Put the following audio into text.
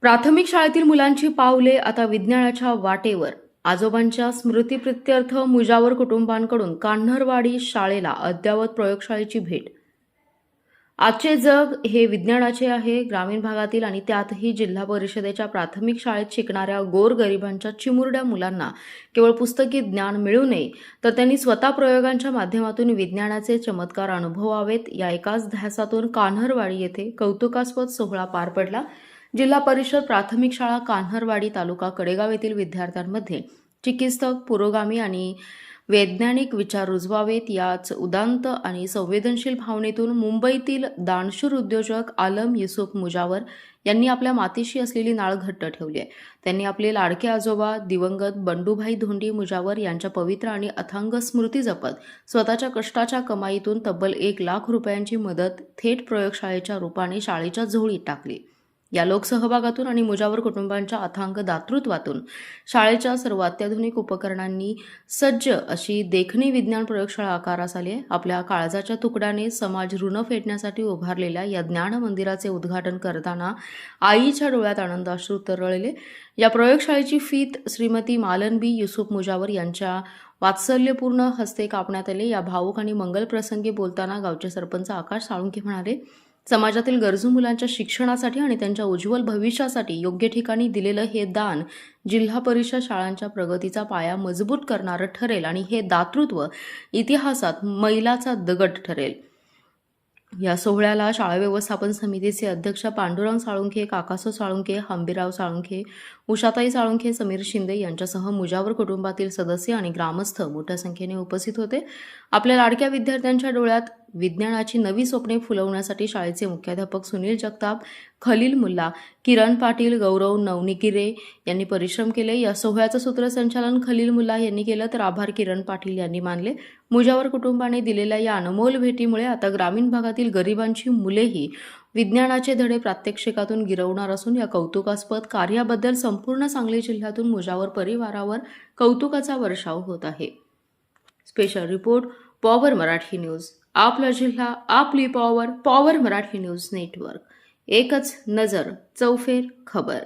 प्राथमिक शाळेतील मुलांची पावले आता विज्ञानाच्या वाटेवर. आजोबांच्या स्मृतिप्रित्यर्थ मुजावर कुटुंबांकडून कान्हरवाडी शाळेला अद्ययावत प्रयोगशाळेची भेट. आजचे जग हे विज्ञानाचे आहे. ग्रामीण भागातील आणि त्यातही जिल्हा परिषदेच्या प्राथमिक शाळेत शिकणाऱ्या गोरगरिबांच्या चिमुरड्या मुलांना केवळ पुस्तकी ज्ञान मिळू नये, तर त्यांनी स्वतः प्रयोगांच्या माध्यमातून विज्ञानाचे चमत्कार अनुभवावेत, या एकाच ध्यासातून कान्हरवाडी येथे कौतुकास्पद सोहळा पार पडला. जिल्हा परिषद प्राथमिक शाळा कान्हरवाडी, तालुका कडेगाव येथील विद्यार्थ्यांमध्ये चिकित्सक, पुरोगामी आणि वैज्ञानिक विचार रुजवावेत, याच उदात्त आणि संवेदनशील भावनेतून मुंबईतील दानशूर उद्योजक आलम युसुफ मुजावर यांनी आपल्या मातीशी असलेली नाळ घट्ट ठेवली आहे. त्यांनी आपले लाडके आजोबा दिवंगत बंडूभाई धोंडी मुजावर यांच्या पवित्र आणि अथांग स्मृती जपत स्वतःच्या कष्टाच्या कमाईतून तब्बल 1 लाख रुपयांची मदत थेट प्रयोगशाळेच्या रूपाने शाळेच्या झोळीत टाकली. या लोकसहभागातून आणि मुजावर कुटुंबांच्या अथांग दातृत्वातून शाळेच्या सर्व अत्याधुनिक उपकरणांनी सज्ज अशी देखणी विज्ञान प्रयोगशाळा आकारास आली आहे. आपल्या काळजाच्या तुकड्याने समाज ऋण फेडण्यासाठी उभारलेल्या या ज्ञान मंदिराचे उद्घाटन करताना आईच्या डोळ्यात आनंदाश्रू तरळले. या प्रयोगशाळेची फीत श्रीमती मालनबी युसुफ मुजावर यांच्या वात्सल्यपूर्ण हस्ते कापण्यात आले. या भावूक आणि मंगल प्रसंगी बोलताना गावचे सरपंच आकाश साळुंखे म्हणाले, समाजातील गरजू मुलांच्या शिक्षणासाठी आणि त्यांच्या उज्ज्वल भविष्यासाठी योग्य ठिकाणी दिलेलं हे दान जिल्हा परिषद शाळांच्या प्रगतीचा पाया मजबूत करणारं ठरेल आणि हे दातृत्व इतिहासात मैलाचा दगड ठरेल. या सोहळ्याला शाळा व्यवस्थापन समितीचे अध्यक्ष पांडुरंग साळुंखे, काकासो साळुंखे, हंबीराव साळुंखे, उषाताई साळुंखे, समीर शिंदे यांच्यासह मुजावर कुटुंबातील सदस्य आणि ग्रामस्थ मोठ्या संख्येने उपस्थित होते. आपल्या लाडक्या विद्यार्थ्यांच्या डोळ्यात विज्ञानाची नवी स्वप्ने फुलवण्यासाठी शाळेचे मुख्याध्यापक सुनील जगताप, खलील मुल्ला, किरण पाटील, गौरव नवनिकिरे यांनी परिश्रम केले. या सोहळ्याचं सूत्रसंचालन खलील मुल्ला यांनी केलं, तर आभार किरण पाटील यांनी मानले. मुजावर कुटुंबाने दिलेल्या या अनमोल भेटीमुळे आता ग्रामीण भागातील गरिबांची मुलेही विज्ञानाचे धडे प्रात्यक्षिकातून गिरवणार असून या कौतुकास्पद कार्याबद्दल संपूर्ण सांगली जिल्ह्यातून मुजावर परिवारावर कौतुकाचा वर्षाव होत आहे. Special report, power Marathi news. आपला जिल्हा, आपली power. Power Marathi news network. एकच नजर, चौफेर खबर.